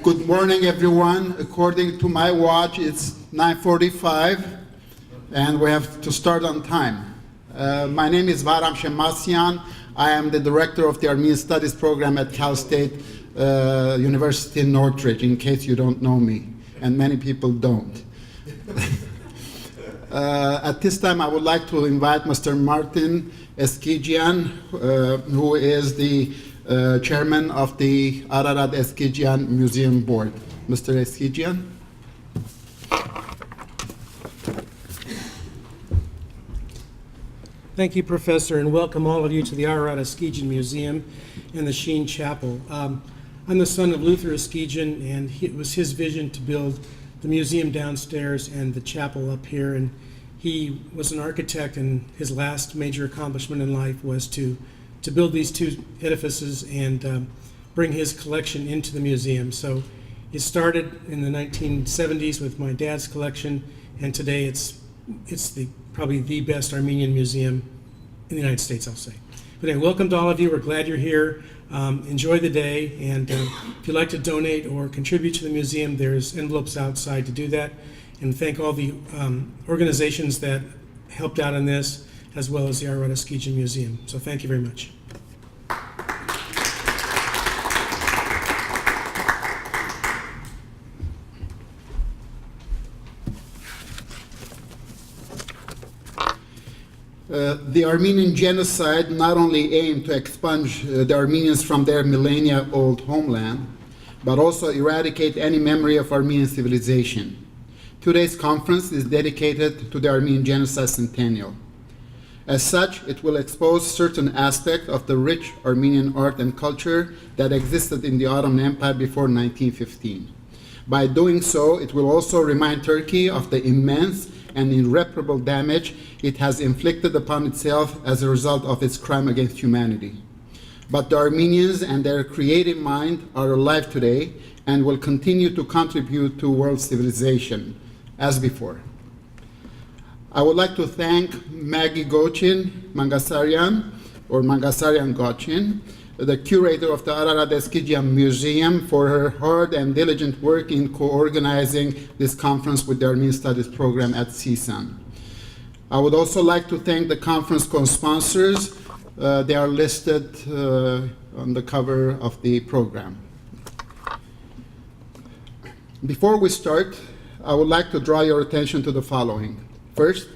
Good morning, everyone. According to my watch, it's 9:45, and we have to start on time. My name is Varam Shemasyan. I am the director of the Armenian Studies program at Cal State University in Northridge, in case you don't know me, and many people don't. At this time, I would like to invite Mr. Martin Eskijian, who is the chairman of the Ararat-Eskijian Museum Board. Mr. Eskijian. Thank you, Professor, and welcome all of you to the Ararat-Eskijian Museum in the Sheen Chapel. I'm the son of Luther Eskijian, and it was his vision to build the museum downstairs and the chapel up here. And he was an architect, and his last major accomplishment in life was to build these two edifices and bring his collection into the museum. So it started in the 1970s with my dad's collection, and today it's probably the best Armenian museum in the United States, I'll say. But anyway, welcome to all of you. We're glad you're here. Enjoy the day, and if you'd like to donate or contribute to the museum, there's envelopes outside to do that. And thank all the organizations that helped out on this, as well as the Ararat-Eskijian Museum. So thank you very much. The Armenian genocide not only aimed to expunge the Armenians from their millennia-old homeland, but also eradicate any memory of Armenian civilization. Today's conference is dedicated to the Armenian Genocide Centennial. As such, it will expose certain aspects of the rich Armenian art and culture that existed in the Ottoman Empire before 1915. By doing so, it will also remind Turkey of the immense and irreparable damage it has inflicted upon itself as a result of its crime against humanity. But the Armenians and their creative mind are alive today and will continue to contribute to world civilization as before. I would like to thank Maggie Gochin Mangasarian, or Mangasarian Gochin, the curator of the Ararat-Eskijian Museum, for her hard and diligent work in co-organizing this conference with the Armenian Studies program at CSUN. I would also like to thank the conference co-sponsors. They are listed on the cover of the program. Before we start, I would like to draw your attention to the following. First,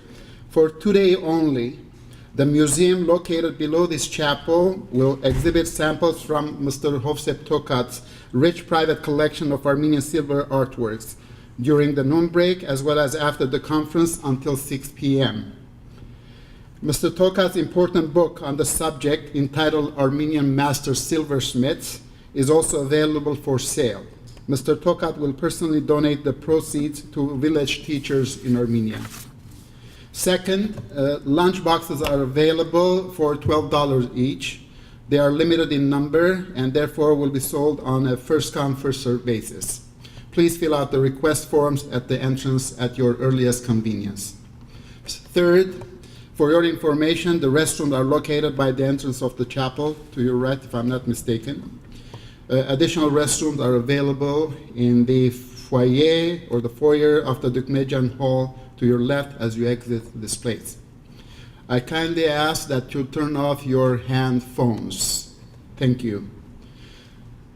for today only, the museum located below this chapel will exhibit samples from Mr. Hovsep Tokat's rich private collection of Armenian silver artworks during the noon break as well as after the conference until 6 p.m. Mr. Tokat's important book on the subject, entitled Armenian Master Silversmiths, is also available for sale. Mr. Tokat will personally donate the proceeds to village teachers in Armenia. Second, lunch boxes are available for $12 each. They are limited in number and therefore will be sold on a first-come, first-served basis. Please fill out the request forms at the entrance at your earliest convenience. Third, for your information, the restrooms are located by the entrance of the chapel to your right, if I'm not mistaken. Additional restrooms are available in the foyer or the foyer of the Dukmejan Hall to your left as you exit this place. I kindly ask that you turn off your hand phones. Thank you.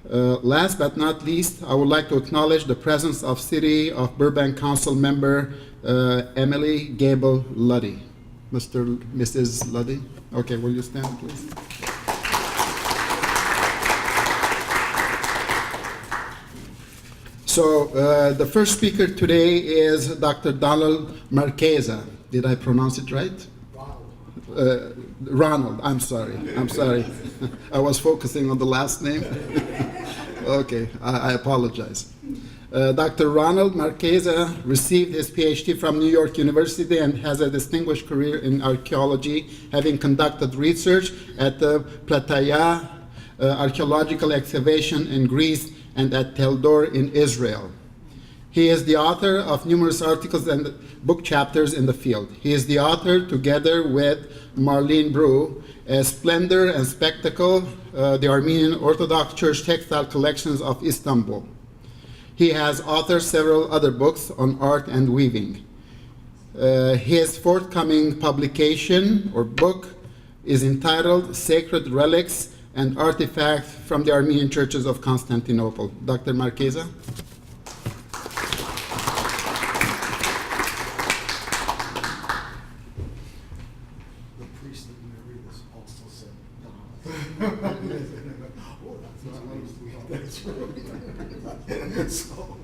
Last but not least, I would like to acknowledge the presence of City of Burbank Council member Emily Gable Luddy. Mrs. Luddy? Okay, will you stand, please? So the first speaker today is Dr. Donald Marchesa. Did I pronounce it right? Ronald, I'm sorry. I was focusing on the last name. Okay, I apologize. Dr. Ronald Marchesa received his PhD from New York University and has a distinguished career in archaeology, having conducted research at the Plataia archaeological excavation in Greece and at Tel Dor in Israel. He is the author of numerous articles and book chapters in the field. He is the author, together with Marlene Brew, Splendor and Spectacle, the Armenian Orthodox Church Textile Collections of Istanbul. He has authored several other books on art and weaving. His forthcoming publication or book is entitled Sacred Relics and Artifacts from the Armenian Churches of Constantinople. Dr. Marchesa. The priest that married this also said Donald. That's right. So,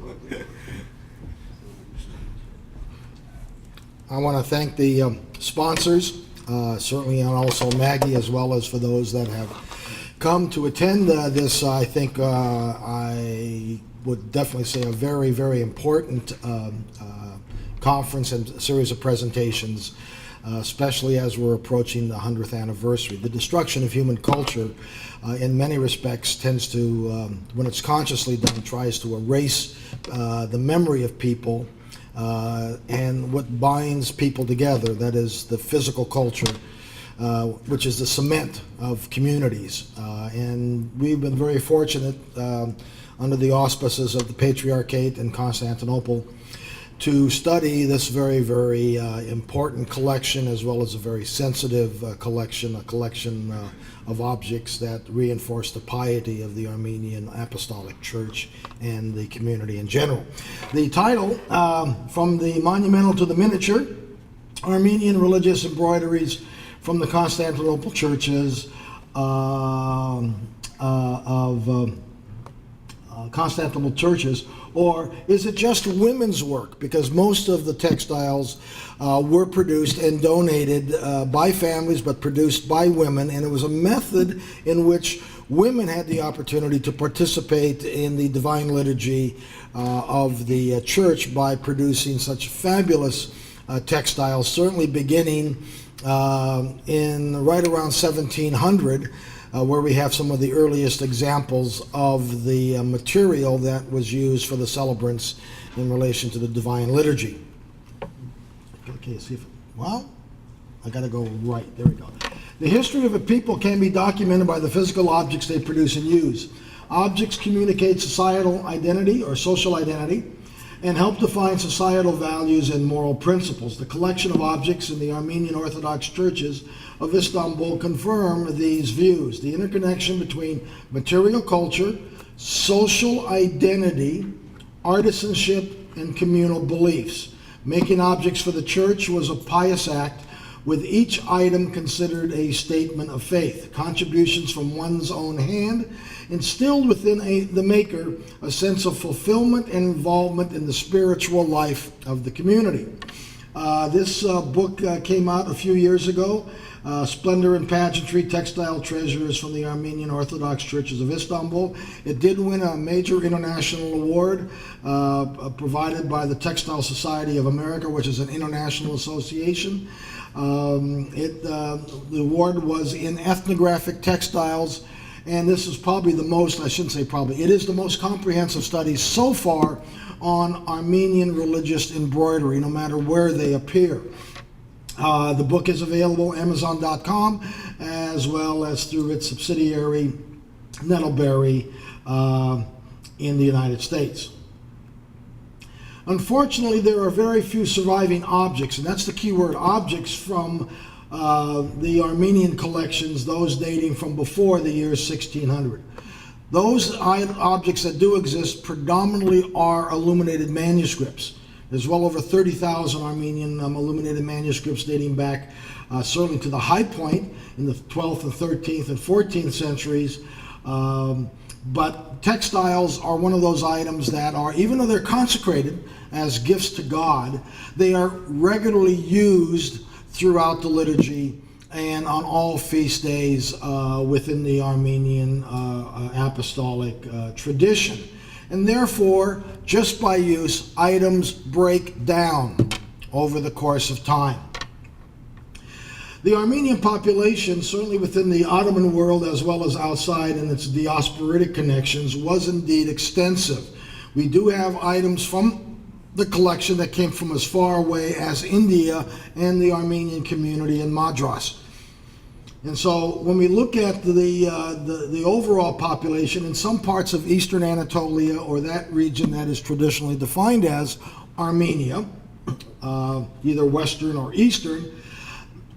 I want to thank the sponsors, certainly, and also Maggie, as well as for those that have come to attend this. I think I would definitely say a very, very important conference and series of presentations, especially as we're approaching the 100th anniversary. The destruction of human culture, in many respects, tends to, when it's consciously done, tries to erase the memory of people and what binds people together, that is the physical culture, which is the cement of communities. And we've been very fortunate under the auspices of the Patriarchate in Constantinople to study this very, very important collection, as well as a very sensitive collection, a collection of objects that reinforce the piety of the Armenian Apostolic Church and the community in general. The title, From the Monumental to the Miniature, Armenian Religious Embroideries from the Constantinople Churches of Constantinople Churches, or is it just women's work? Because most of the textiles were produced and donated by families, but produced by women, and it was a method in which women had the opportunity to participate in the divine liturgy of the church by producing such fabulous textiles, certainly beginning in right around 1700, where we have some of the earliest examples of the material that was used for the celebrants in relation to the divine liturgy. Okay, see if, well, I gotta go right, there we go. The history of a people can be documented by the physical objects they produce and use. Objects communicate societal identity or social identity and help define societal values and moral principles. The collection of objects in the Armenian Orthodox churches of Istanbul confirm these views. The interconnection between material culture, social identity, artisanship, and communal beliefs. Making objects for the church was a pious act, with each item considered a statement of faith. Contributions from one's own hand instilled within the maker a sense of fulfillment and involvement in the spiritual life of the community. This book came out a few years ago, Splendor and Pageantry, Textile Treasures from the Armenian Orthodox Churches of Istanbul. It did win a major international award provided by the Textile Society of America, which is an international association. The award was in ethnographic textiles, and this is probably the most, I shouldn't say probably, it is the most comprehensive study so far on Armenian religious embroidery, no matter where they appear. The book is available Amazon.com, as well as through its subsidiary Nettleberry in the United States. Unfortunately, there are very few surviving objects, and that's the key word, objects from the Armenian collections, those dating from before the year 1600. Those objects that do exist predominantly are illuminated manuscripts. There's well over 30,000 Armenian illuminated manuscripts dating back certainly to the high point in the 12th and 13th and 14th centuries. But textiles are one of those items that are, even though they're consecrated as gifts to God, they are regularly used throughout the liturgy and on all feast days within the Armenian apostolic tradition. And therefore, just by use, items break down over the course of time. The Armenian population, certainly within the Ottoman world as well as outside in its diasporitic connections, was indeed extensive. We do have items from the collection that came from as far away as India and the Armenian community in Madras. And so when we look at the overall population in some parts of eastern Anatolia, or that region that is traditionally defined as Armenia, either western or eastern,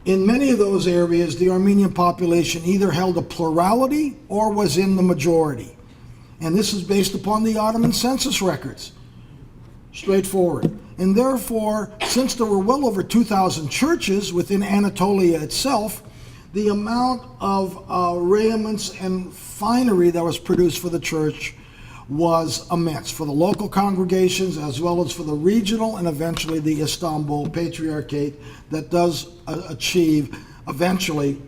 in many of those areas, the Armenian population either held a plurality or was in the majority. And this is based upon the Ottoman census records. Straightforward. And therefore, since there were well over 2,000 churches within Anatolia itself, the amount of raiments and finery that was produced for the church was immense, for the local congregations as well as for the regional and eventually the Istanbul Patriarchate that does achieve eventually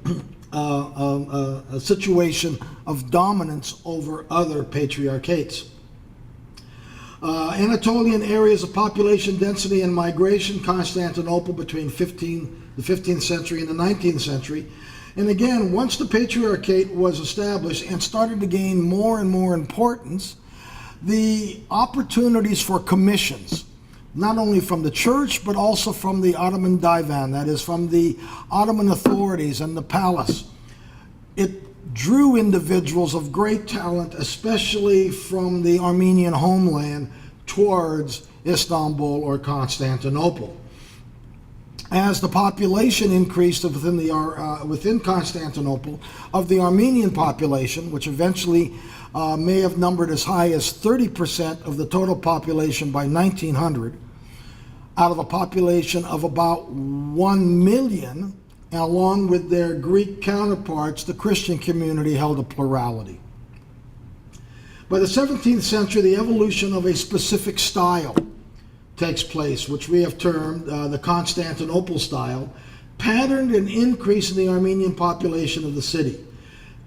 a situation of dominance over other patriarchates. Anatolian areas of population density and migration, Constantinople between the 15th century and the 19th century. And again, once the Patriarchate was established and started to gain more and more importance, the opportunities for commissions, not only from the church, but also from the Ottoman Divan, that is, from the Ottoman authorities and the palace. It drew individuals of great talent, especially from the Armenian homeland, towards Istanbul or Constantinople. As the population increased within Constantinople, of the Armenian population, which eventually may have numbered as high as 30% of the total population by 1900, out of a population of about 1 million, and along with their Greek counterparts, the Christian community held a plurality. By the 17th century, the evolution of a specific style takes place, which we have termed the Constantinople Style, patterned an increase in the Armenian population of the city.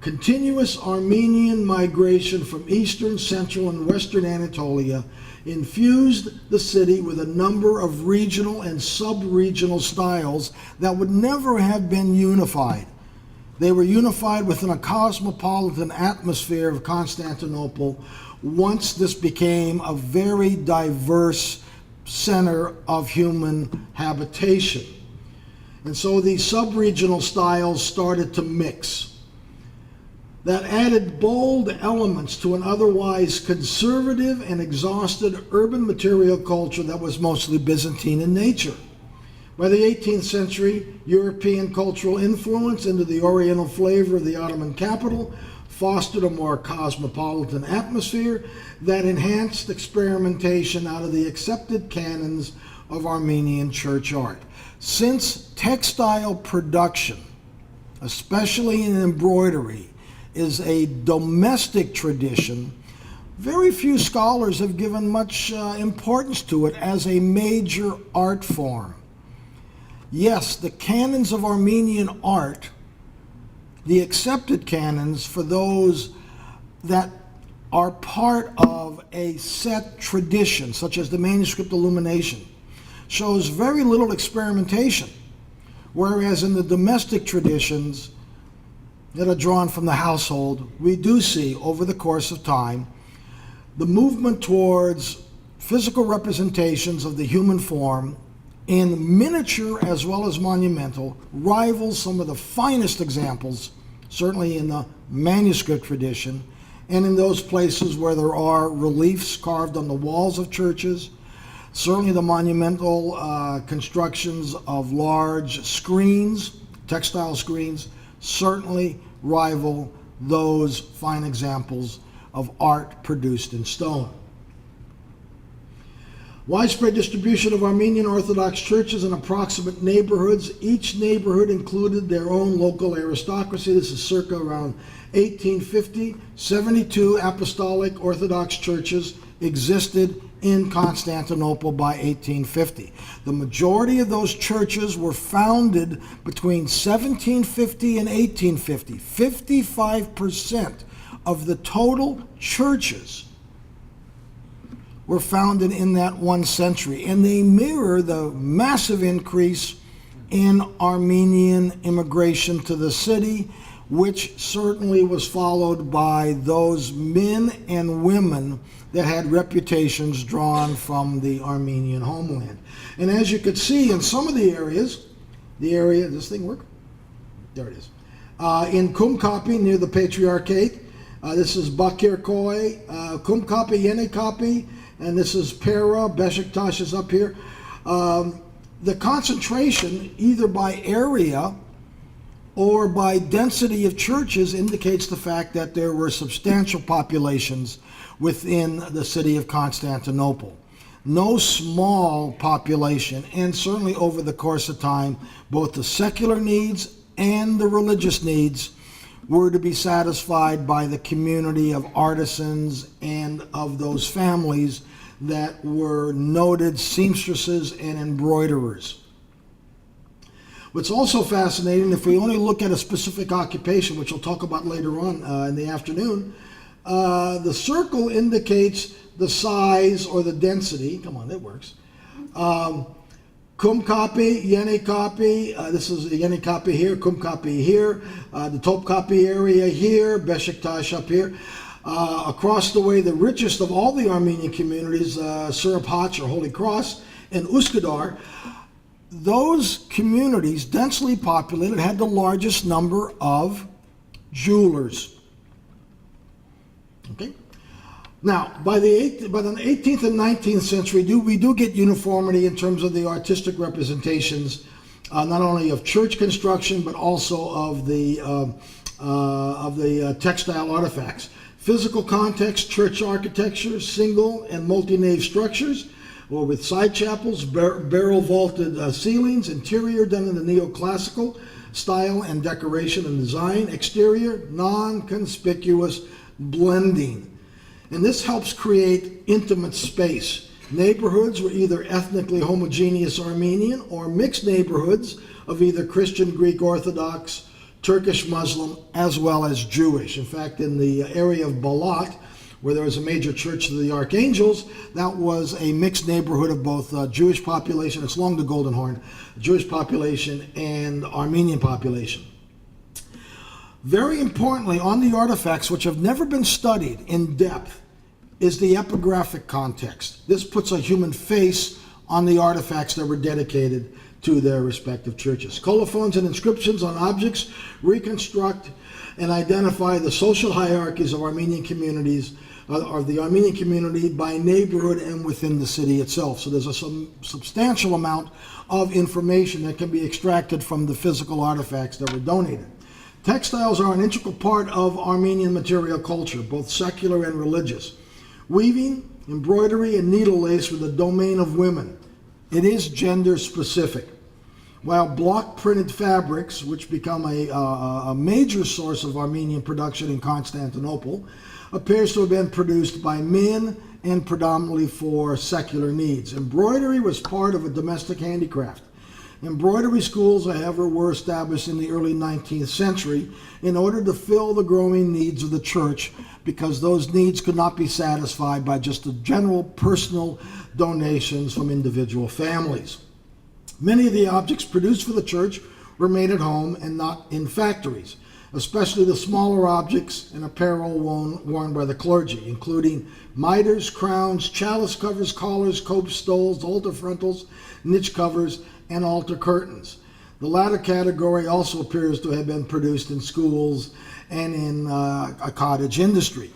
Continuous Armenian migration from eastern, central, and western Anatolia infused the city with a number of regional and sub-regional styles that would never have been unified. They were unified within a cosmopolitan atmosphere of Constantinople once this became a very diverse center of human habitation. And so these sub-regional styles started to mix. That added bold elements to an otherwise conservative and exhausted urban material culture that was mostly Byzantine in nature. By the 18th century, European cultural influence into the Oriental flavor of the Ottoman capital fostered a more cosmopolitan atmosphere that enhanced experimentation out of the accepted canons of Armenian church art. Since textile production, especially in embroidery, is a domestic tradition, very few scholars have given much importance to it as a major art form. Yes, the canons of Armenian art, the accepted canons for those that are part of a set tradition, such as the manuscript illumination, shows very little experimentation, whereas in the domestic traditions that are drawn from the household, we do see over the course of time the movement towards physical representations of the human form in miniature as well as monumental rivals some of the finest examples, certainly in the manuscript tradition, and in those places where there are reliefs carved on the walls of churches. Certainly the monumental constructions of large screens, textile screens, certainly rival those fine examples of art produced in stone. Widespread distribution of Armenian Orthodox churches in approximate neighborhoods. Each neighborhood included their own local aristocracy. This is circa around 1850. 72 Apostolic Orthodox churches existed in Constantinople by 1850. The majority of those churches were founded between 1750 and 1850. 55% of the total churches were founded in that 1 century, and they mirror the massive increase in Armenian immigration to the city, which certainly was followed by those men and women that had reputations drawn from the Armenian homeland. And as you could see in some of the areas, does this thing work? There it is. In Kumkapi, near the Patriarchate, this is Bakir Koy, Kumkapi, Yenikapı, and this is Pera, Beşiktaş is up here. The concentration, either by area or by density of churches, indicates the fact that there were substantial populations within the city of Constantinople. No small population, and certainly over the course of time, both the secular needs and the religious needs were to be satisfied by the community of artisans and of those families that were noted seamstresses and embroiderers. What's also fascinating, if we only look at a specific occupation, which we'll talk about later on in the afternoon, the circle indicates the size or the density. Come on, it works. Kumkapi, Yenikapı, this is Yenikapı here, Kumkapi here, the Topkapi area here, Beşiktaş up here. Across the way, the richest of all the Armenian communities, Sıraphaç or Holy Cross, and Üsküdar. Those communities, densely populated, had the largest number of jewelers. Okay. Now, by the 18th and 19th century, we do get uniformity in terms of the artistic representations, not only of church construction but also of the textile artifacts. Physical context: church architecture, single and multi-nave structures, or with side chapels, barrel vaulted ceilings. Interior done in the neoclassical style and decoration and design. Exterior non-conspicuous blending. And this helps create intimate space. Neighborhoods were either ethnically homogeneous Armenian or mixed neighborhoods of either Christian, Greek Orthodox, Turkish Muslim, as well as Jewish. In fact, in the area of Balat, where there was a major church of the Archangels, that was a mixed neighborhood of both Jewish population, it's along the Golden Horn, Jewish population and Armenian population. Very importantly, on the artifacts, which have never been studied in depth, is the epigraphic context. This puts a human face on the artifacts that were dedicated to their respective churches. Colophons and inscriptions on objects reconstruct and identify the social hierarchies of Armenian communities, or the Armenian community by neighborhood and within the city itself. So there's a substantial amount of information that can be extracted from the physical artifacts that were donated. Textiles are an integral part of Armenian material culture, both secular and religious. Weaving, embroidery, and needle lace were the domain of women. It is gender specific. While block printed fabrics, which become a major source of Armenian production in Constantinople, appears to have been produced by men and predominantly for secular needs. Embroidery was part of a domestic handicraft. Embroidery schools, however, were established in the early 19th century in order to fill the growing needs of the church, because those needs could not be satisfied by just the general personal donations from individual families. Many of the objects produced for the church were made at home and not in factories, especially the smaller objects and apparel worn by the clergy, including mitres, crowns, chalice covers, collars, cope stoles, altar frontals, niche covers, and altar curtains. The latter category also appears to have been produced in schools and in a cottage industry.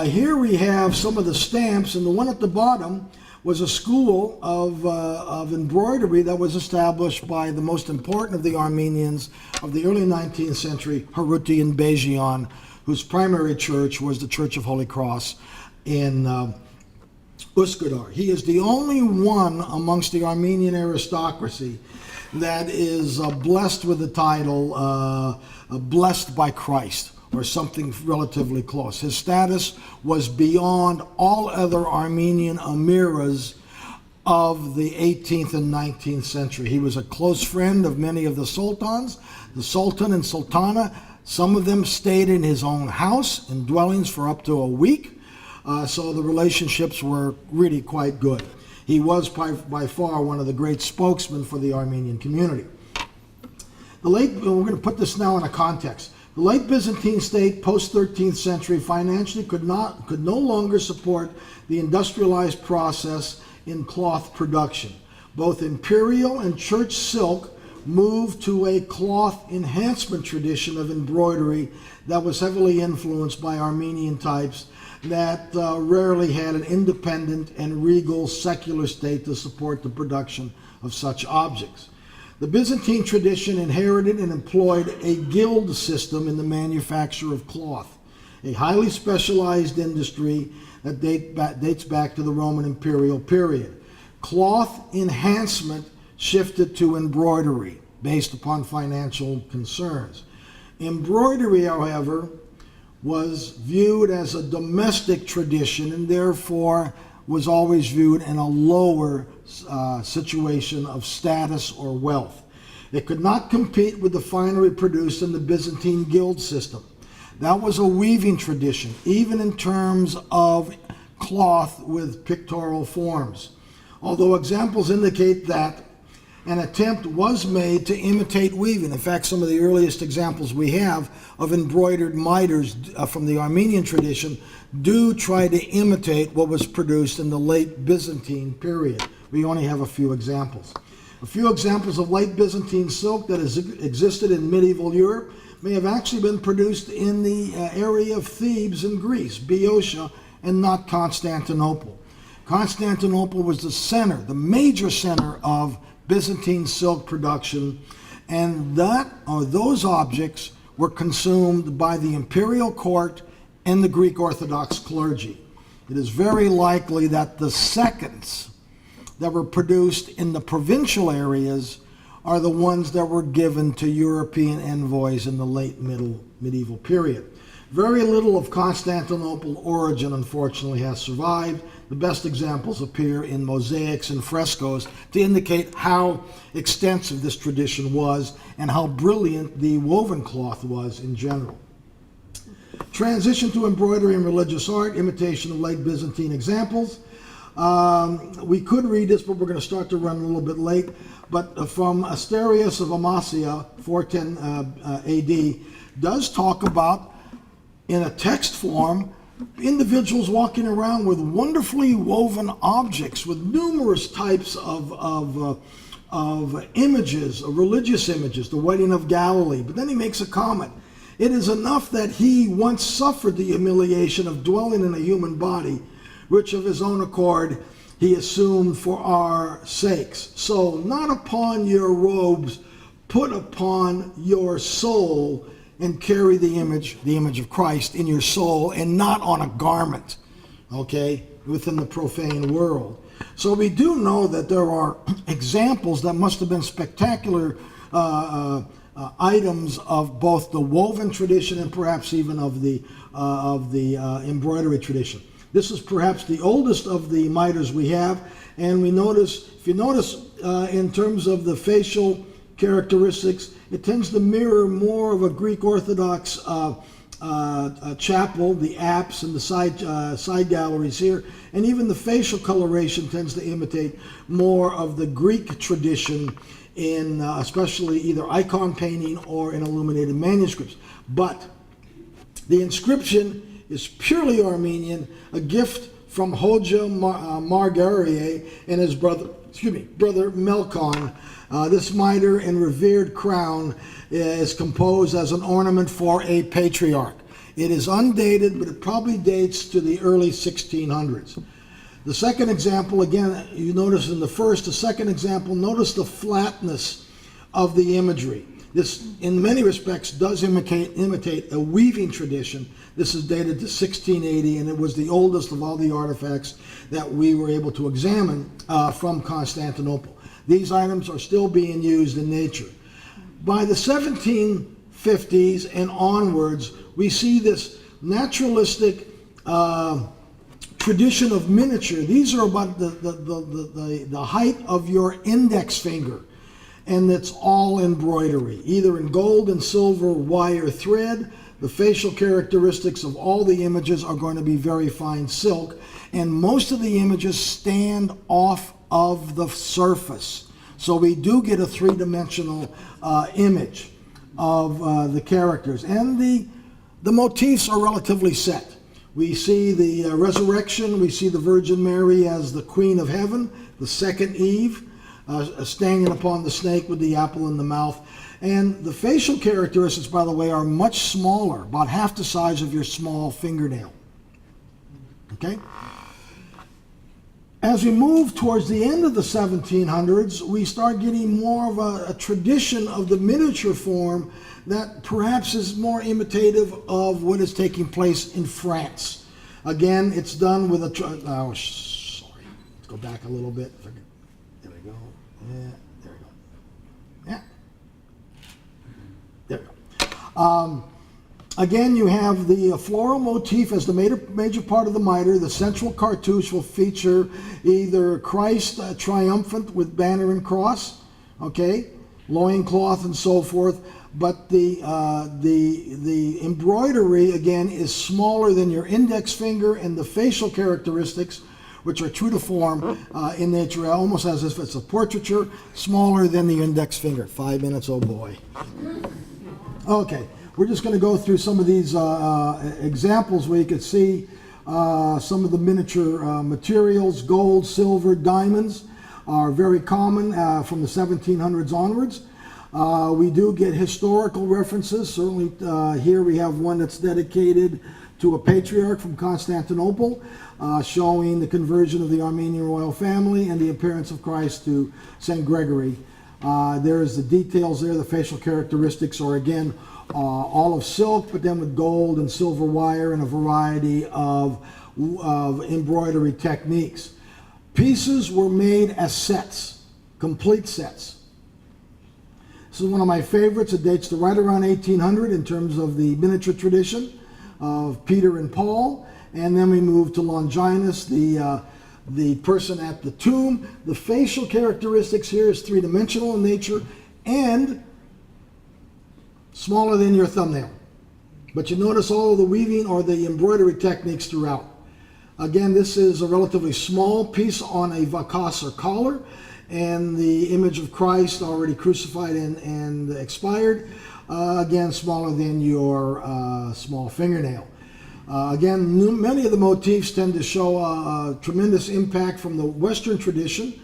Here we have some of the stamps, and the one at the bottom was a school of embroidery that was established by the most important of the Armenians of the early 19th century, Ararat-Eskijian, whose primary church was the Church of Holy Cross in Üsküdar. He is the only one amongst the Armenian aristocracy that is blessed with the title Blessed by Christ, or something relatively close. His status was beyond all other Armenian emirs of the 18th and 19th century. He was a close friend of many of the sultans, the sultan and sultana. Some of them stayed in his own house and dwellings for up to a week. So the relationships were really quite good. He was by far one of the great spokesmen for the Armenian community. We're going to put this now in a context. The late Byzantine state, post-13th century, financially could no longer support the industrialized process in cloth production. Both imperial and church silk moved to a cloth enhancement tradition of embroidery that was heavily influenced by Armenian types that rarely had an independent and regal secular state to support the production of such objects. The Byzantine tradition inherited and employed a guild system in the manufacture of cloth, a highly specialized industry that dates back to the Roman imperial period. Cloth enhancement shifted to embroidery based upon financial concerns. Embroidery, however, was viewed as a domestic tradition and therefore was always viewed in a lower situation of status or wealth. It could not compete with the finery produced in the Byzantine guild system. That was a weaving tradition, even in terms of cloth with pictorial forms. Although examples indicate that an attempt was made to imitate weaving. In fact, some of the earliest examples we have of embroidered miters from the Armenian tradition do try to imitate what was produced in the late Byzantine period. We only have a few examples. A few examples of late Byzantine silk that has existed in medieval Europe may have actually been produced in the area of Thebes in Greece, Boeotia, and not Constantinople. Constantinople was the center, the major center of Byzantine silk production, and those objects were consumed by the imperial court and the Greek Orthodox clergy. It is very likely that the seconds that were produced in the provincial areas are the ones that were given to European envoys in the late medieval period. Very little of Constantinople origin, unfortunately, has survived. The best examples appear in mosaics and frescoes to indicate how extensive this tradition was and how brilliant the woven cloth was in general. Transition to embroidery and religious art, imitation of late Byzantine examples. We could read this, but we're going to start to run a little bit late. But from Asterius of Amasia, 410 AD, does talk about, in a text form, individuals walking around with wonderfully woven objects with numerous types of images, of religious images, the wedding of Galilee. But then he makes a comment. It is enough that he once suffered the humiliation of dwelling in a human body, which of his own accord he assumed for our sakes. So not upon your robes, put upon your soul, and carry the image of Christ in your soul, and not on a garment, okay, within the profane world. So we do know that there are examples that must have been spectacular items of both the woven tradition and perhaps even of the embroidery tradition. This is perhaps the oldest of the miters we have, and we notice, if you notice in terms of the facial characteristics, it tends to mirror more of a Greek Orthodox chapel, the apse and the side galleries here, and even the facial coloration tends to imitate more of the Greek tradition in especially either icon painting or in illuminated manuscripts. But the inscription is purely Armenian, a gift from Hoja Margarie and his brother Melkon. This mitre and revered crown is composed as an ornament for a patriarch. It is undated, but it probably dates to the early 1600s. The second example, again, you notice in the first, the second example, notice the flatness of the imagery. This, in many respects, does imitate a weaving tradition. This is dated to 1680, and it was the oldest of all the artifacts that we were able to examine from Constantinople. These items are still being used in nature. By the 1750s and onwards, we see this naturalistic tradition of miniature. These are about the height of your index finger, and it's all embroidery, either in gold and silver wire thread. The facial characteristics of all the images are going to be very fine silk, and most of the images stand off of the surface. So we do get a three-dimensional image of the characters, and the motifs are relatively set. We see the resurrection, we see the Virgin Mary as the Queen of Heaven, the second Eve. standing upon the snake with the apple in the mouth. And the facial characteristics, by the way, are much smaller, about half the size of your small fingernail. Okay? As we move towards the end of the 1700s, we start getting more of a tradition of the miniature form that perhaps is more imitative of what is taking place in France. Again, it's done with a... oh, sorry. Let's go back a little bit. There we go. Yeah, there we go. Yeah. There we go. Again, you have the floral motif as the major part of the mitre. The central cartouche will feature either Christ triumphant with banner and cross, okay, loincloth and so forth. But the embroidery, again, is smaller than your index finger, and the facial characteristics, which are true to form in nature, almost as if it's a portraiture, smaller than the index finger. 5 minutes, oh boy. Okay. We're just going to go through some of these examples where you can see some of the miniature materials. Gold, silver, diamonds are very common from the 1700s onwards. We do get historical references. Certainly here we have one that's dedicated to a patriarch from Constantinople, showing the conversion of the Armenian royal family and the appearance of Christ to St. Gregory. There's the details there. The facial characteristics are, again, all of silk, but then with gold and silver wire and a variety of embroidery techniques. Pieces were made as sets, complete sets. This is one of my favorites. It dates to right around 1800 in terms of the miniature tradition of Peter and Paul. And then we move to Longinus, the person at the tomb. The facial characteristics here is three-dimensional in nature and smaller than your thumbnail. But you notice all of the weaving or the embroidery techniques throughout. Again, this is a relatively small piece on a vacas or collar, and the image of Christ already crucified and expired, again, smaller than your small fingernail. Again, many of the motifs tend to show a tremendous impact from the Western tradition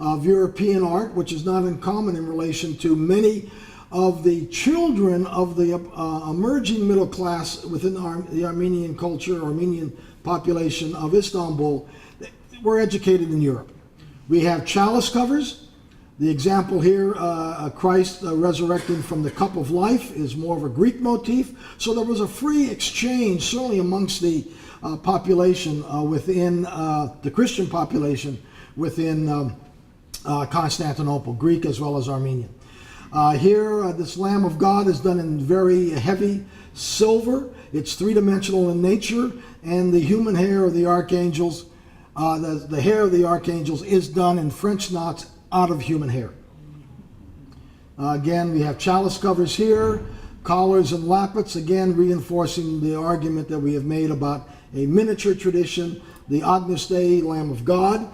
of European art, which is not uncommon in relation to many of the children of the emerging middle class within the Armenian culture, Armenian population of Istanbul, were educated in Europe. We have chalice covers. The example here, Christ resurrecting from the cup of life, is more of a Greek motif. So there was a free exchange, certainly amongst the population within the Christian population within Constantinople, Greek as well as Armenian. Here, this Lamb of God is done in very heavy silver. It's three-dimensional in nature, and the human hair of the archangels, the hair of the archangels is done in French knots out of human hair. Again, we have chalice covers here, collars and lappets, again reinforcing the argument that we have made about a miniature tradition. The Agnus Dei, Lamb of God.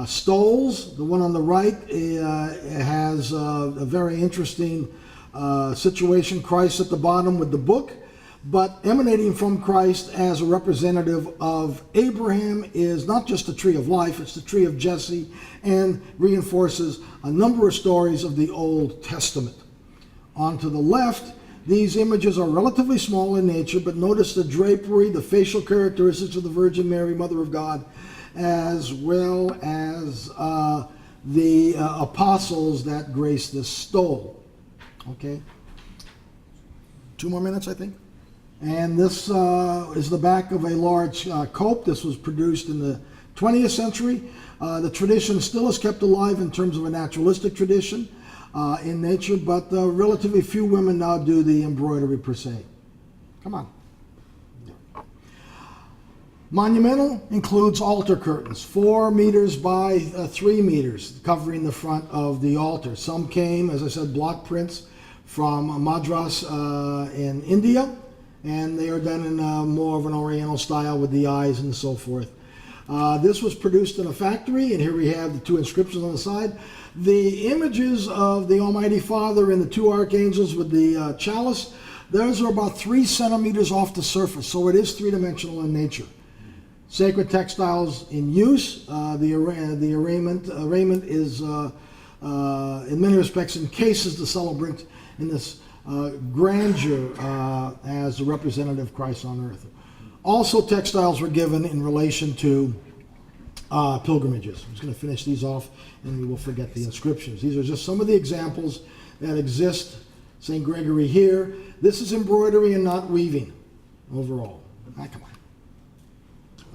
Stoles, the one on the right, has a very interesting situation. Christ at the bottom with the book, but emanating from Christ as a representative of Abraham is not just the tree of life, it's the tree of Jesse, and reinforces a number of stories of the Old Testament. On to the left, these images are relatively small in nature, but notice the drapery, the facial characteristics of the Virgin Mary, Mother of God, as well as the apostles that grace this stole. Okay. 2 more minutes, I think. And this is the back of a large cope. This was produced in the 20th century. The tradition still is kept alive in terms of a naturalistic tradition in nature, but relatively few women now do the embroidery per se. Come on. Monumental includes altar curtains, 4 meters by 3 meters, covering the front of the altar. Some came, as I said, block prints from Madras in India, and they are done in more of an Oriental style with the eyes and so forth. This was produced in a factory, and here we have the 2 inscriptions on the side. The images of the Almighty Father and the 2 archangels with the chalice, those are about 3 centimeters off the surface, so it is three-dimensional in nature. Sacred textiles in use. The raiment is, in many respects, encases the celebrant in this grandeur as a representative of Christ on earth. Also, textiles were given in relation to pilgrimages. I'm just going to finish these off and we will forget the inscriptions. These are just some of the examples that exist. St. Gregory here. This is embroidery and not weaving overall. Come on.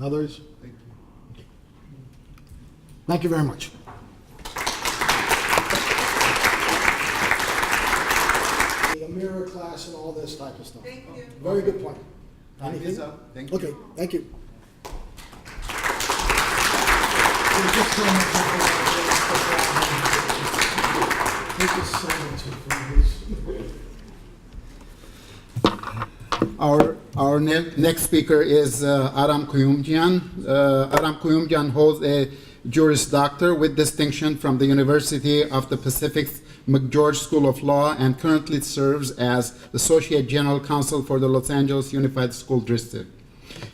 Others? Okay. Thank you very much. A mirror class and all this type of stuff. Thank you. Very good point. Time is Anything? up. Thank you. Okay, thank you. Thank you so much for this. Our next speaker is Aram Kuyumjian. Aram Kuyumjian holds a Juris Doctor with distinction from the University of the Pacific's McGeorge School of Law and currently serves as Associate General Counsel for the Los Angeles Unified School District.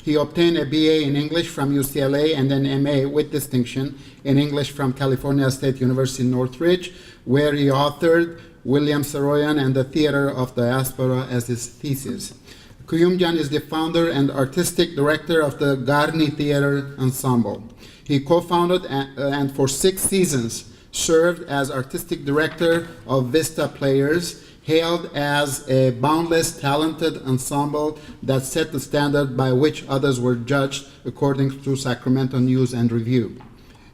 He obtained a BA in English from UCLA and an MA with distinction in English from California State University, Northridge, where he authored William Saroyan and the Theater of Diaspora as his thesis. Kuyumjian is the founder and artistic director of the Garni Theater Ensemble. He co-founded and for 6 seasons served as artistic director of Vista Players, hailed as a boundless, talented ensemble that set the standard by which others were judged, according to Sacramento News and Review.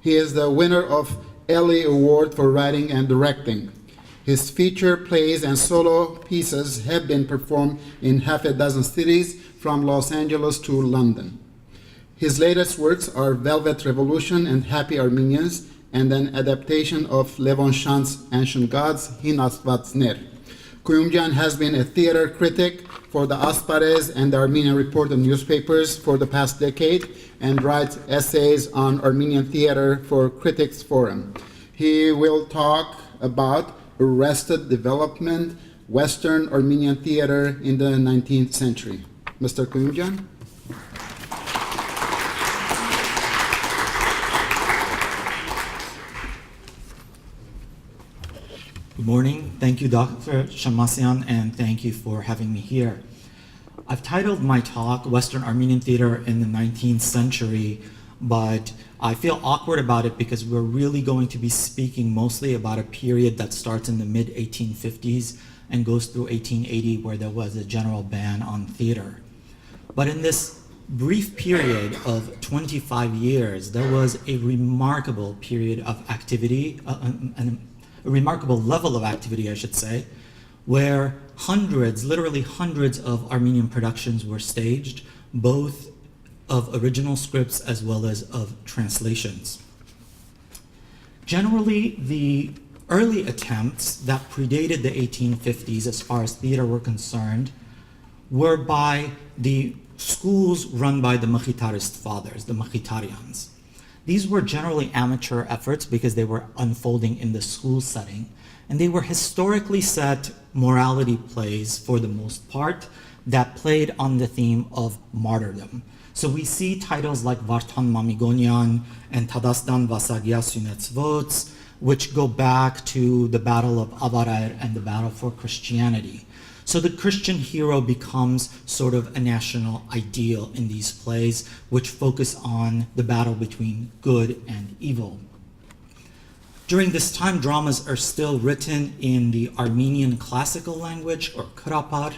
He is the winner of Ellie Award for writing and directing. His feature plays and solo pieces have been performed in half a dozen cities, from Los Angeles to London. His latest works are Velvet Revolution and Happy Armenians, and an adaptation of Levon Shant's Ancient Gods, Hin Astvatsner. Kuyumjian has been a theater critic for the Aspares and the Armenian Reporter newspapers for the past decade and writes essays on Armenian theater for Critics Forum. He will talk about arrested development, Western Armenian theater in the 19th century. Mr. Kuyumjian? Good morning. Thank you, Dr. Shamasyan, and thank you for having me here. I've titled my talk Western Armenian Theater in the 19th Century, but I feel awkward about it because we're really going to be speaking mostly about a period that starts in the mid-1850s and goes through 1880, where there was a general ban on theater. But in this brief period of 25 years, there was a remarkable period of activity, a remarkable level of activity, I should say, where hundreds, literally hundreds of Armenian productions were staged, both of original scripts as well as of translations. Generally, the early attempts that predated the 1850s as far as theater were concerned were by the schools run by the Mkhitarist fathers, the Mkhitarians. These were generally amateur efforts because they were unfolding in the school setting, and they were historically set morality plays for the most part that played on the theme of martyrdom. So we see titles like Vartan Mamigonian and Tadastan Vasagia Sunetsvots, which go back to the Battle of Avarar and the battle for Christianity. So the Christian hero becomes sort of a national ideal in these plays, which focus on the battle between good and evil. During this time, dramas are still written in the Armenian classical language, or Krapar,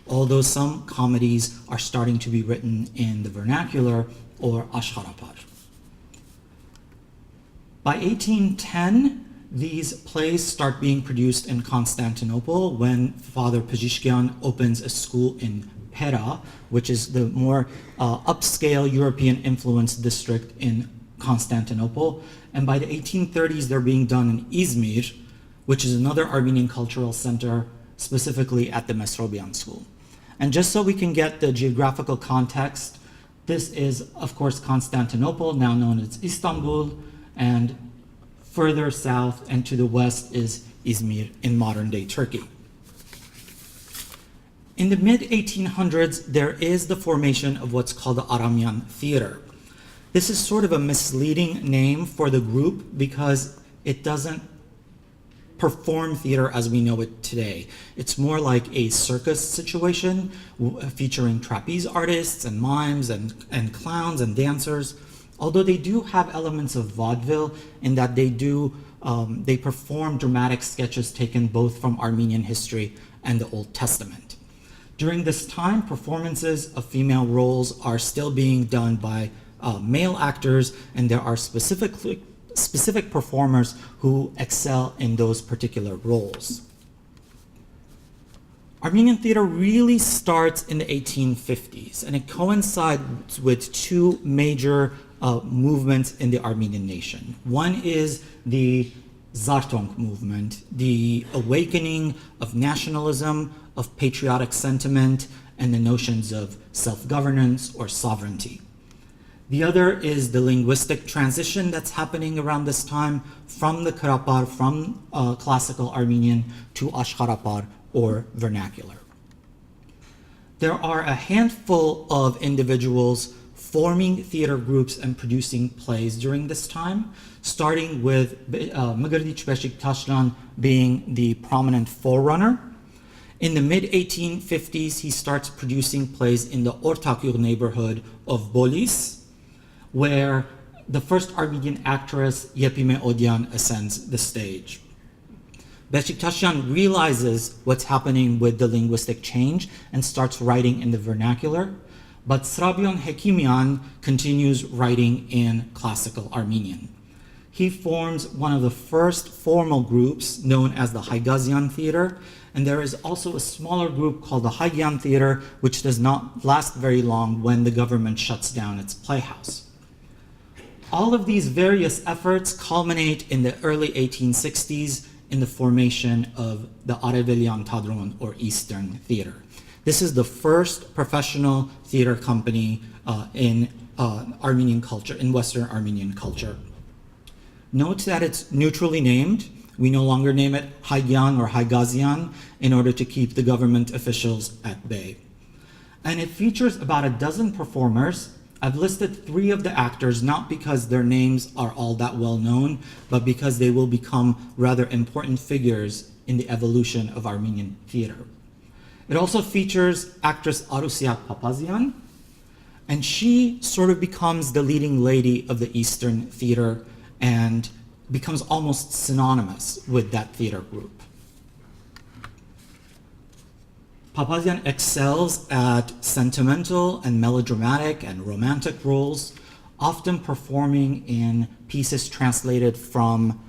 although some comedies are starting to be written in the vernacular, or Ashkharapar. By 1810, these plays start being produced in Constantinople when Father Pezhishkian opens a school in Pera, which is the more upscale European influence district in Constantinople. And by the 1830s, they're being done in Izmir, which is another Armenian cultural center, specifically at the Mesrobian School. And just so we can get the geographical context, this is, of course, Constantinople, now known as Istanbul, and further south and to the west is Izmir in modern-day Turkey. In the mid-1800s, there is the formation of what's called the Aramian Theater. This is sort of a misleading name for the group because it doesn't perform theater as we know it today. It's more like a circus situation featuring trapeze artists and mimes and clowns and dancers, although they do have elements of vaudeville in that they perform dramatic sketches taken both from Armenian history and the Old Testament. During this time, performances of female roles are still being done by male actors, and there are specific performers who excel in those particular roles. Armenian theater really starts in the 1850s, and it coincides with two major movements in the Armenian nation. One is the Zartonk movement, the awakening of nationalism, of patriotic sentiment, and the notions of self-governance or sovereignty. The other is the linguistic transition that's happening around this time from the Karapar, from classical Armenian to Ashkarapar or vernacular. There are a handful of individuals forming theater groups and producing plays during this time, starting with Mgrdich Beshiktashian being the prominent forerunner. In the mid-1850s, he starts producing plays in the Ortakyur neighborhood of Bolis, where the first Armenian actress, Yepime Odyan, ascends the stage. Beshiktashian realizes what's happening with the linguistic change and starts writing in the vernacular, but Srabion Hekimian continues writing in classical Armenian. He forms one of the first formal groups known as the Haygazyan Theater, and there is also a smaller group called the Haygyan Theater, which does not last very long when the government shuts down its playhouse. All of these various efforts culminate in the early 1860s in the formation of the Arevelian Tadron, or Eastern Theater. This is the first professional theater company in Armenian culture, in Western Armenian culture. Note that it's neutrally named. We no longer name it Haygyan or Haygazyan in order to keep the government officials at bay. And it features about a dozen performers. I've listed 3 of the actors, not because their names are all that well known, but because they will become rather important figures in the evolution of Armenian theater. It also features actress Arusiak Papazian, and she sort of becomes the leading lady of the Eastern Theater and becomes almost synonymous with that theater group. Papazian excels at sentimental and melodramatic and romantic roles, often performing in pieces translated from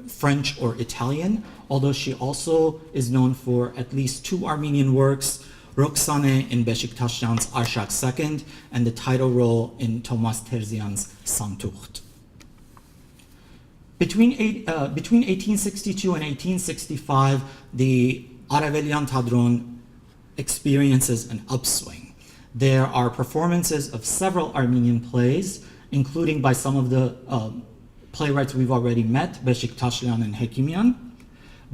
French or Italian, although she also is known for at least 2 Armenian works, Roxane in Beshiktashian's Arshak II, and the title role in Thomas Terzian's Santucht. Between 1862 and 1865, the Arevelian Tadron experiences an upswing. There are performances of several Armenian plays, including by some of the playwrights we've already met, Beshiktashian and Hekimian,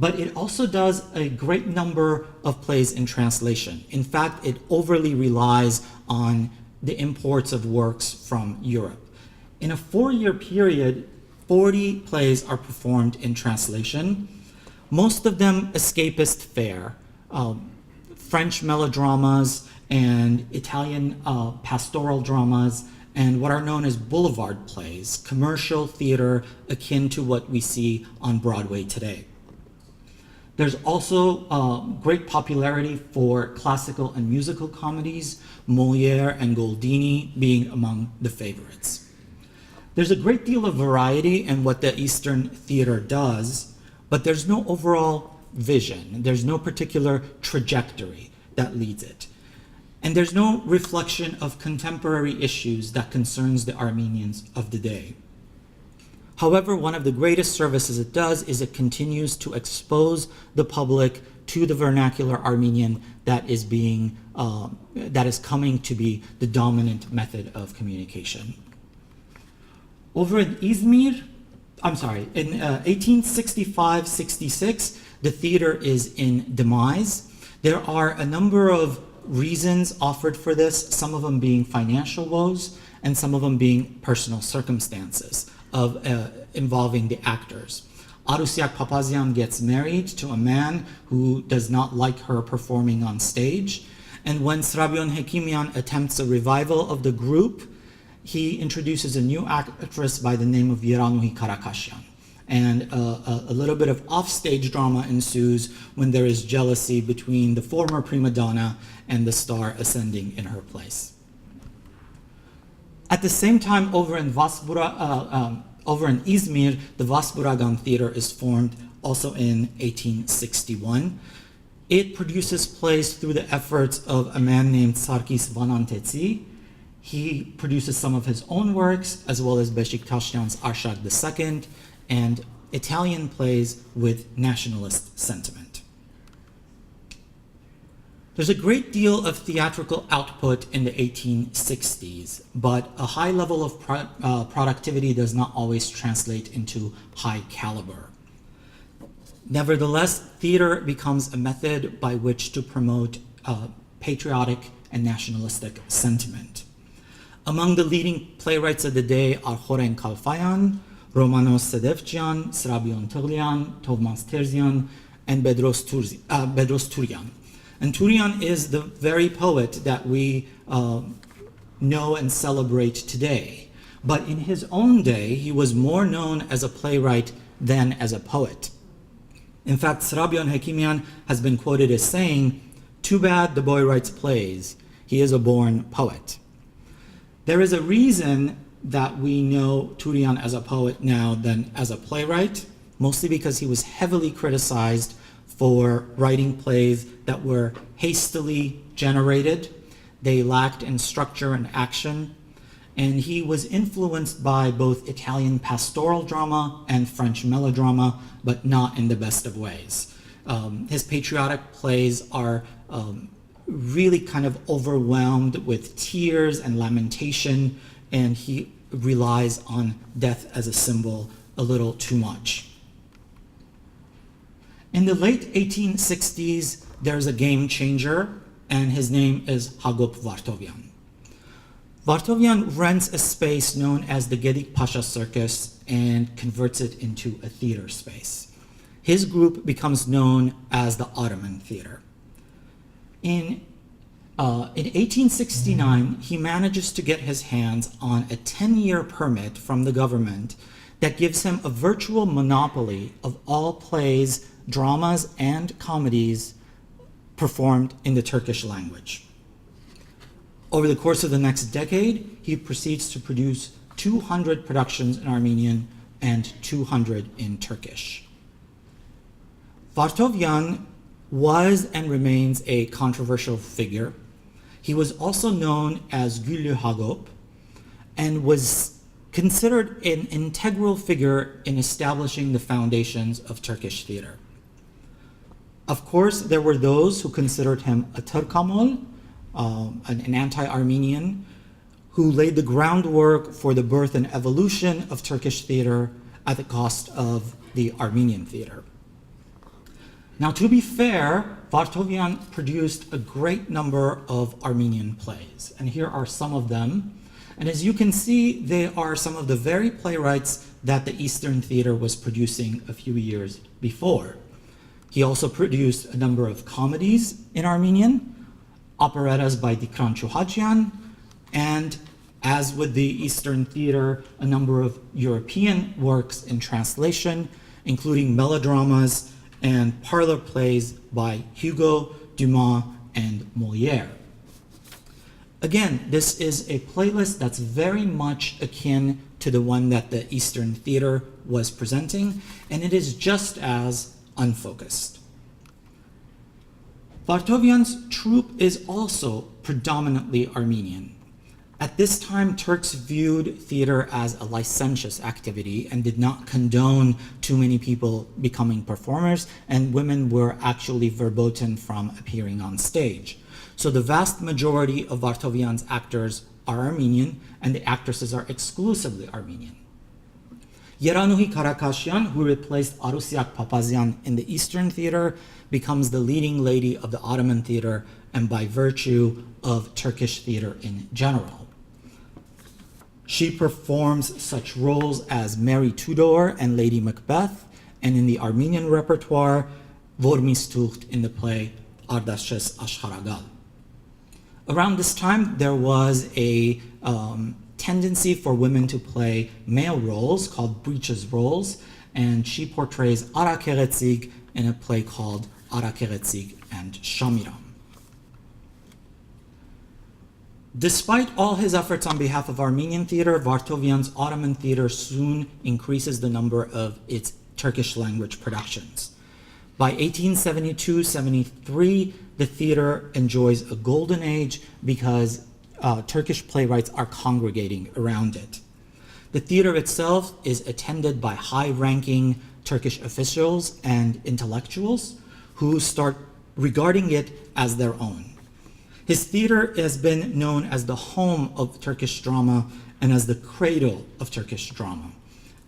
but it also does a great number of plays in translation. In fact, it overly relies on the imports of works from Europe. In a 4-year period, 40 plays are performed in translation, most of them escapist fare, French melodramas and Italian pastoral dramas, and what are known as boulevard plays, commercial theater akin to what we see on Broadway today. There's also great popularity for classical and musical comedies, Molière and Goldini being among the favorites. There's a great deal of variety in what the Eastern Theater does, but there's no overall vision. There's no particular trajectory that leads it. And there's no reflection of contemporary issues that concerns the Armenians of the day. However, one of the greatest services it does is it continues to expose the public to the vernacular Armenian that is coming to be the dominant method of communication. Over in Izmir, in 1865-66, the theater is in demise. There are a number of reasons offered for this, some of them being financial woes and some of them being personal circumstances of involving the actors. Arusiak Papazian gets married to a man who does not like her performing on stage. And when Srabion Hekimian attempts a revival of the group, he introduces a new actress by the name of Yeranui Karakasyan. And a little bit of offstage drama ensues when there is jealousy between the former prima donna and the star ascending in her place. At the same time, over in Izmir, the Vasburagan Theater is formed also in 1861. It produces plays through the efforts of a man named Sarkis Vanantetsi. He produces some of his own works, as well as Beşiktaşyan's Arshak II, and Italian plays with nationalist sentiment. There's a great deal of theatrical output in the 1860s, but a high level of productivity does not always translate into high caliber. Nevertheless, theater becomes a method by which to promote patriotic and nationalistic sentiment. Among the leading playwrights of the day are Horen Kalfayan, Romanos Sedefcian, Srabion Tăglean, Tovmas Terzian, and Bedros Turian. And Turian is the very poet that we know and celebrate today. But in his own day, he was more known as a playwright than as a poet. In fact, Srabion Hekimian has been quoted as saying, "Too bad the boy writes plays. He is a born poet." There is a reason that we know Turian as a poet now than as a playwright, mostly because he was heavily criticized for writing plays that were hastily generated. They lacked in structure and action, and he was influenced by both Italian pastoral drama and French melodrama, but not in the best of ways. His patriotic plays are really kind of overwhelmed with tears and lamentation, and he relies on death as a symbol a little too much. In the late 1860s, there's a game changer, and his name is Hagop Vartovyan. Vartovyan rents a space known as the Gedik Pasha Circus and converts it into a theater space. His group becomes known as the Ottoman Theater. In 1869, he manages to get his hands on a 10-year permit from the government that gives him a virtual monopoly of all plays, dramas, and comedies performed in the Turkish language. Over the course of the next decade, he proceeds to produce 200 productions in Armenian and 200 in Turkish. Vartovyan was and remains a controversial figure. He was also known as Güllü Hagop and was considered an integral figure in establishing the foundations of Turkish theater. Of course, there were those who considered him a Turkamol, an anti-Armenian, who laid the groundwork for the birth and evolution of Turkish theater at the cost of the Armenian theater. Now, to be fair, Vartovyan produced a great number of Armenian plays, and here are some of them. And as you can see, they are some of the very playwrights that the Eastern Theater was producing a few years before. He also produced a number of comedies in Armenian, operettas by Dikran Chuhajian, and as with the Eastern Theater, a number of European works in translation, including melodramas and parlor plays by Hugo, Dumas, and Molière. Again, this is a playlist that's very much akin to the one that the Eastern Theater was presenting, and it is just as unfocused. Vartovyan's troupe is also predominantly Armenian. At this time, Turks viewed theater as a licentious activity and did not condone too many people becoming performers, and women were actually verboten from appearing on stage. So the vast majority of Vartovyan's actors are Armenian, and the actresses are exclusively Armenian. Yeranui Karakasyan, who replaced Arusiak Papazian in the Eastern Theater, becomes the leading lady of the Ottoman Theater and by virtue of Turkish theater in general. She performs such roles as Mary Tudor and Lady Macbeth, and in the Armenian repertoire, Vormistucht in the play Ardashes Ashharagal. Around this time, there was a tendency for women to play male roles called breeches roles, and she portrays Ararat-Eskijian in a play called Ararat-Eskijian and Shamiram. Despite all his efforts on behalf of Armenian theater, Vartovian's Ottoman theater soon increases the number of its Turkish language productions. By 1872-73, the theater enjoys a golden age because Turkish playwrights are congregating around it. The theater itself is attended by high-ranking Turkish officials and intellectuals who start regarding it as their own. His theater has been known as the home of Turkish drama and as the cradle of Turkish drama.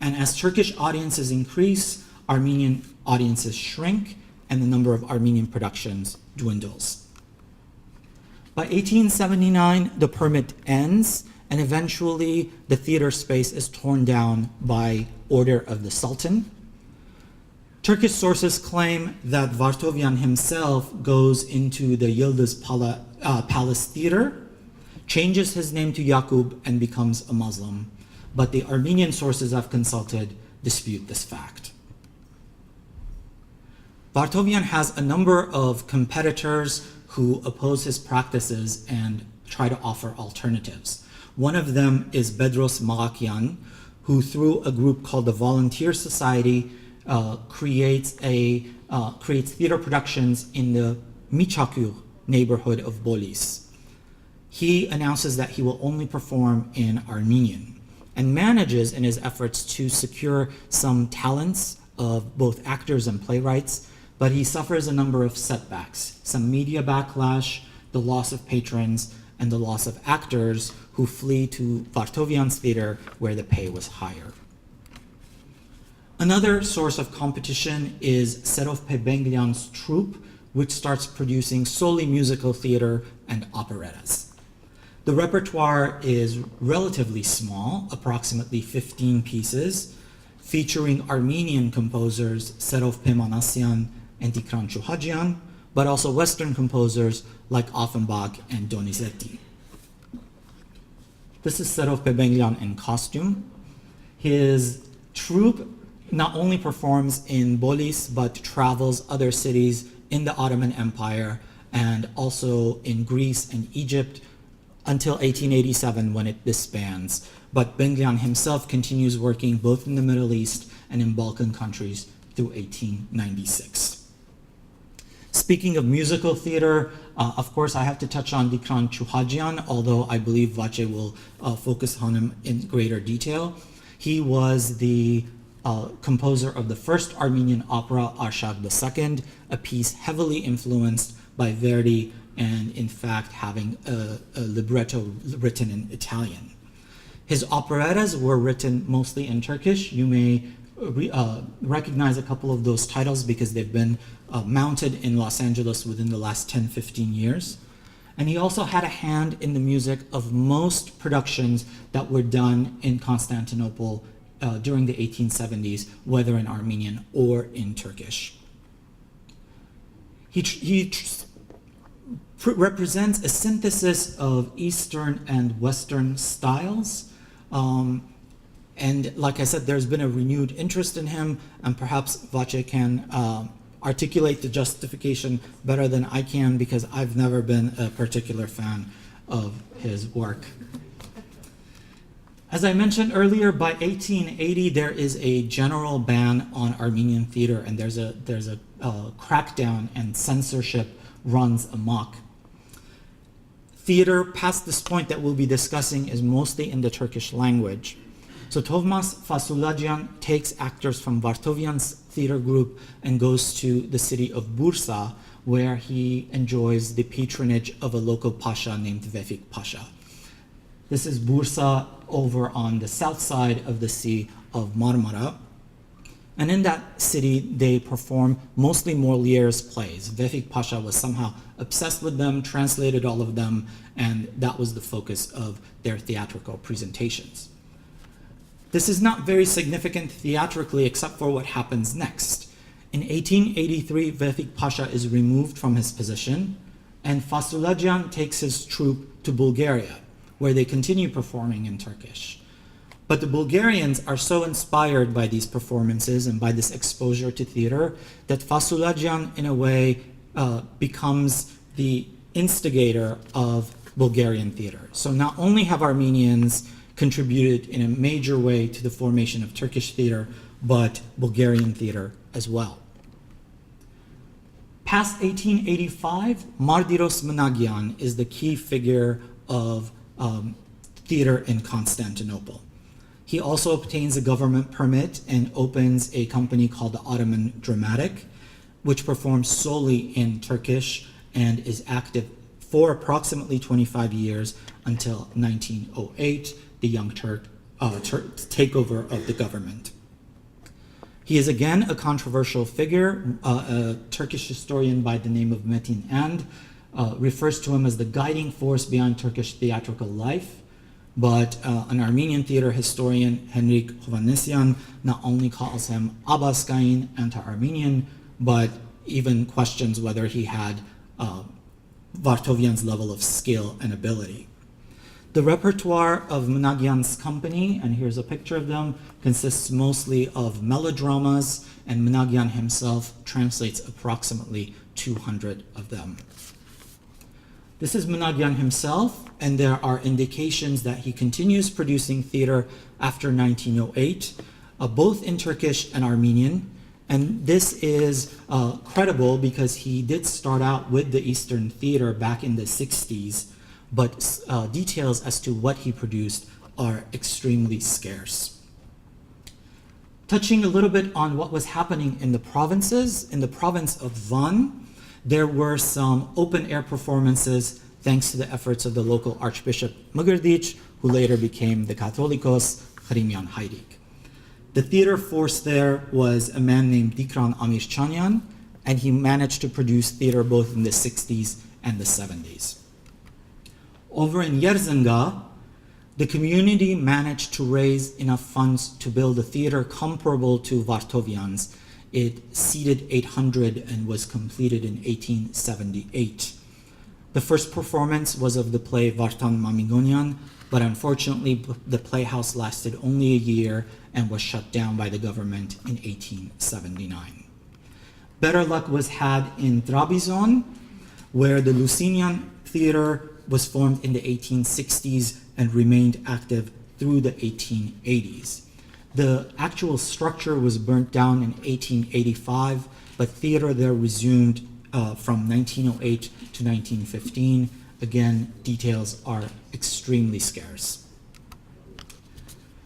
And as Turkish audiences increase, Armenian audiences shrink, and the number of Armenian productions dwindles. By 1879, the permit ends, and eventually the theater space is torn down by order of the Sultan. Turkish sources claim that Vartovian himself goes into the Yıldız Palace Theater, changes his name to Yakub, and becomes a Muslim. But the Armenian sources I've consulted dispute this fact. Vartovian has a number of competitors who oppose his practices and try to offer alternatives. One of them is Bedros Marakian, who through a group called the Volunteer Society creates theater productions in the Miçakur neighborhood of Bolis. He announces that he will only perform in Armenian and manages in his efforts to secure some talents of both actors and playwrights, but he suffers a number of setbacks, some media backlash, the loss of patrons, and the loss of actors who flee to Vartovian's theater where the pay was higher. Another source of competition is Serov Pebenglian's troupe, which starts producing solely musical theater and operettas. The repertoire is relatively small, approximately 15 pieces, featuring Armenian composers Serov Pemanasyan and Tikran Chuhajian, but also Western composers like Offenbach and Donizetti. This is Serov Pebenglian in costume. His troupe not only performs in Bolis, but travels other cities in the Ottoman Empire and also in Greece and Egypt until 1887 when it disbands. But Benglian himself continues working both in the Middle East and in Balkan countries through 1896. Speaking of musical theater, of course I have to touch on Tikran Chuhajian, although I believe Vache will focus on him in greater detail. He was the composer of the first Armenian opera, Arshak II, a piece heavily influenced by Verdi and in fact having a libretto written in Italian. His operettas were written mostly in Turkish. You may recognize a couple of those titles because they've been mounted in Los Angeles within the last 10-15 years. And he also had a hand in the music of most productions that were done in Constantinople during the 1870s, whether in Armenian or in Turkish. He represents a synthesis of Eastern and Western styles. And like I said, there's been a renewed interest in him, and perhaps Vache can articulate the justification better than I can because I've never been a particular fan of his work. As I mentioned earlier, by 1880 there is a general ban on Armenian theater, and there's a crackdown and censorship runs amok. Theater past this point that we'll be discussing is mostly in the Turkish language. So Tovmas Fasulajian takes actors from Vartovian's theater group and goes to the city of Bursa, where he enjoys the patronage of a local pasha named Vefik Pasha. This is Bursa over on the south side of the Sea of Marmara. And in that city, they perform mostly Moliere's plays. Vefik Pasha was somehow obsessed with them, translated all of them, and that was the focus of their theatrical presentations. This is not very significant theatrically except for what happens next. In 1883, Vefik Pasha is removed from his position, and Fasulagian takes his troupe to Bulgaria, where they continue performing in Turkish. But the Bulgarians are so inspired by these performances and by this exposure to theater that Fasulagian, in a way, becomes the instigator of Bulgarian theater. So not only have Armenians contributed in a major way to the formation of Turkish theater, but Bulgarian theater as well. Past 1885, Mardiros Managyan is the key figure of theater in Constantinople. He also obtains a government permit and opens a company called the Ottoman Dramatic, which performs solely in Turkish and is active for approximately 25 years until 1908, the Young Turk takeover of the government. He is again a controversial figure. A Turkish historian by the name of Metin And refers to him as the guiding force behind Turkish theatrical life. But an Armenian theater historian, Henrik Hovhannisyan, not only calls him Abaskain, anti-Armenian, but even questions whether he had Vartovian's level of skill and ability. The repertoire of Managyan's company, and here's a picture of them, consists mostly of melodramas, and Managyan himself translates approximately 200 of them. This is Managyan himself, and there are indications that he continues producing theater after 1908, both in Turkish and Armenian. And this is credible because he did start out with the Eastern Theater back in the 60s, but details as to what he produced are extremely scarce. Touching a little bit on what was happening in the provinces, in the province of Van, there were some open-air performances thanks to the efforts of the local Archbishop Mugurdic, who later became the Catholicos Khrimian Hayrik. The theater force there was a man named Dikran Amirchanyan, and he managed to produce theater both in the 60s and the 70s. Over in Yerzinga, the community managed to raise enough funds to build a theater comparable to Vartovian's. It seated 800 and was completed in 1878. The first performance was of the play Vartan Mamigonian, but unfortunately the playhouse lasted only a year and was shut down by the government in 1879. Better luck was had in Trabzon, where the Lucinian Theater was formed in the 1860s and remained active through the 1880s. The actual structure was burnt down in 1885, but theater there resumed from 1908 to 1915. Again, details are extremely scarce.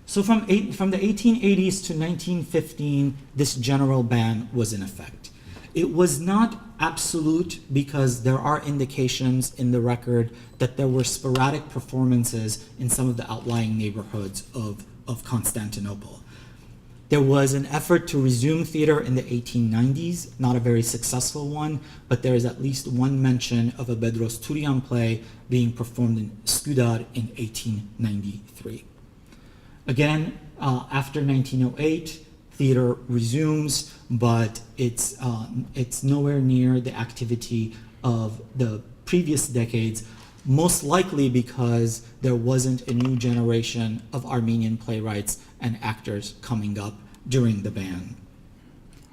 So from the 1880s to 1915, this general ban was in effect. It was not absolute because there are indications in the record that there were sporadic performances in some of the outlying neighborhoods of Constantinople. There was an effort to resume theater in the 1890s, not a very successful one, but there is at least one mention of a Bedros Turian play being performed in Skudar in 1893. Again, after 1908, theater resumes, but it's nowhere near the activity of the previous decades, most likely because there wasn't a new generation of Armenian playwrights and actors coming up during the ban.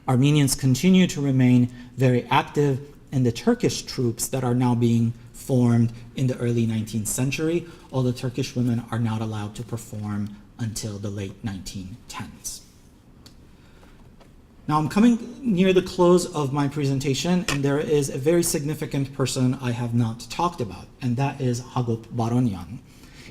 Armenians continue to remain very active in the Turkish troops that are now being formed in the early 19th century, although Turkish women are not allowed to perform until the late 1910s. Now I'm coming near the close of my presentation, and there is a very significant person I have not talked about, and that is Hagop Baronyan.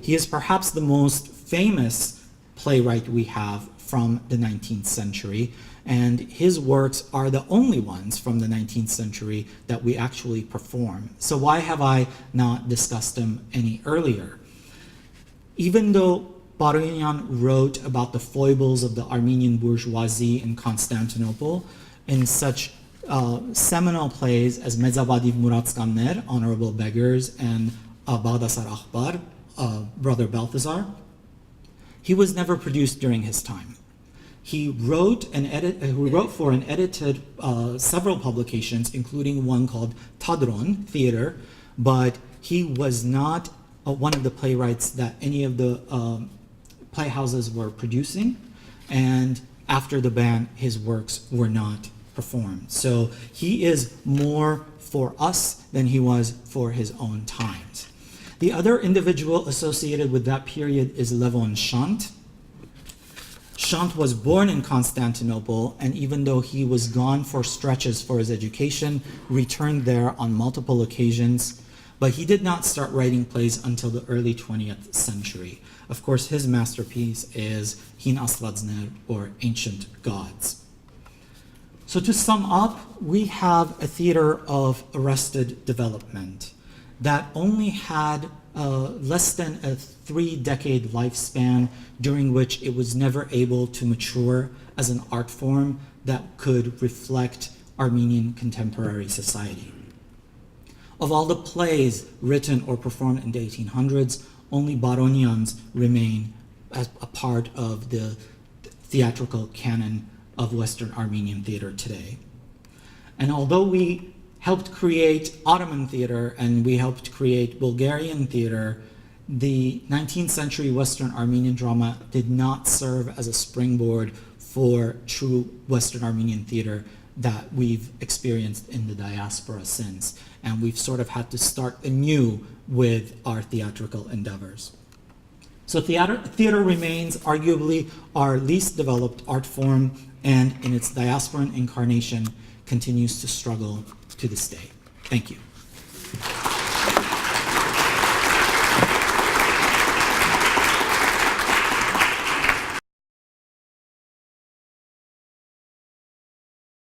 He is perhaps the most famous playwright we have from the 19th century, and his works are the only ones from the 19th century that we actually perform. So why have I not discussed him any earlier? Even though Baroyan wrote about the foibles of the Armenian bourgeoisie in Constantinople in such seminal plays as Mezabadiv Muratskanner, Honorable Beggars, and Baghdasar Akhbar, Brother Balthazar. He was never produced during his time. He wrote for and edited several publications, including one called Tadron Theater, but he was not one of the playwrights that any of the playhouses were producing, and after the ban, his works were not performed. So he is more for us than he was for his own times. The other individual associated with that period is Levon Shant. Shant was born in Constantinople, and even though he was gone for stretches for his education, returned there on multiple occasions, but he did not start writing plays until the early 20th century. Of course, his masterpiece is Hin Asvadzner, or Ancient Gods. So to sum up, we have a theater of arrested development that only had less than a 3-decade lifespan, during which it was never able to mature as an art form that could reflect Armenian contemporary society. Of all the plays written or performed in the 1800s, only Baronians remain as a part of the theatrical canon of Western Armenian theater today. And although we helped create Ottoman theater and we helped create Bulgarian theater, the 19th century Western Armenian drama did not serve as a springboard for true Western Armenian theater that we've experienced in the diaspora since. And we've sort of had to start anew with our theatrical endeavors. So theater remains arguably our least developed art form, and in its diasporan incarnation continues to struggle to this day. Thank you.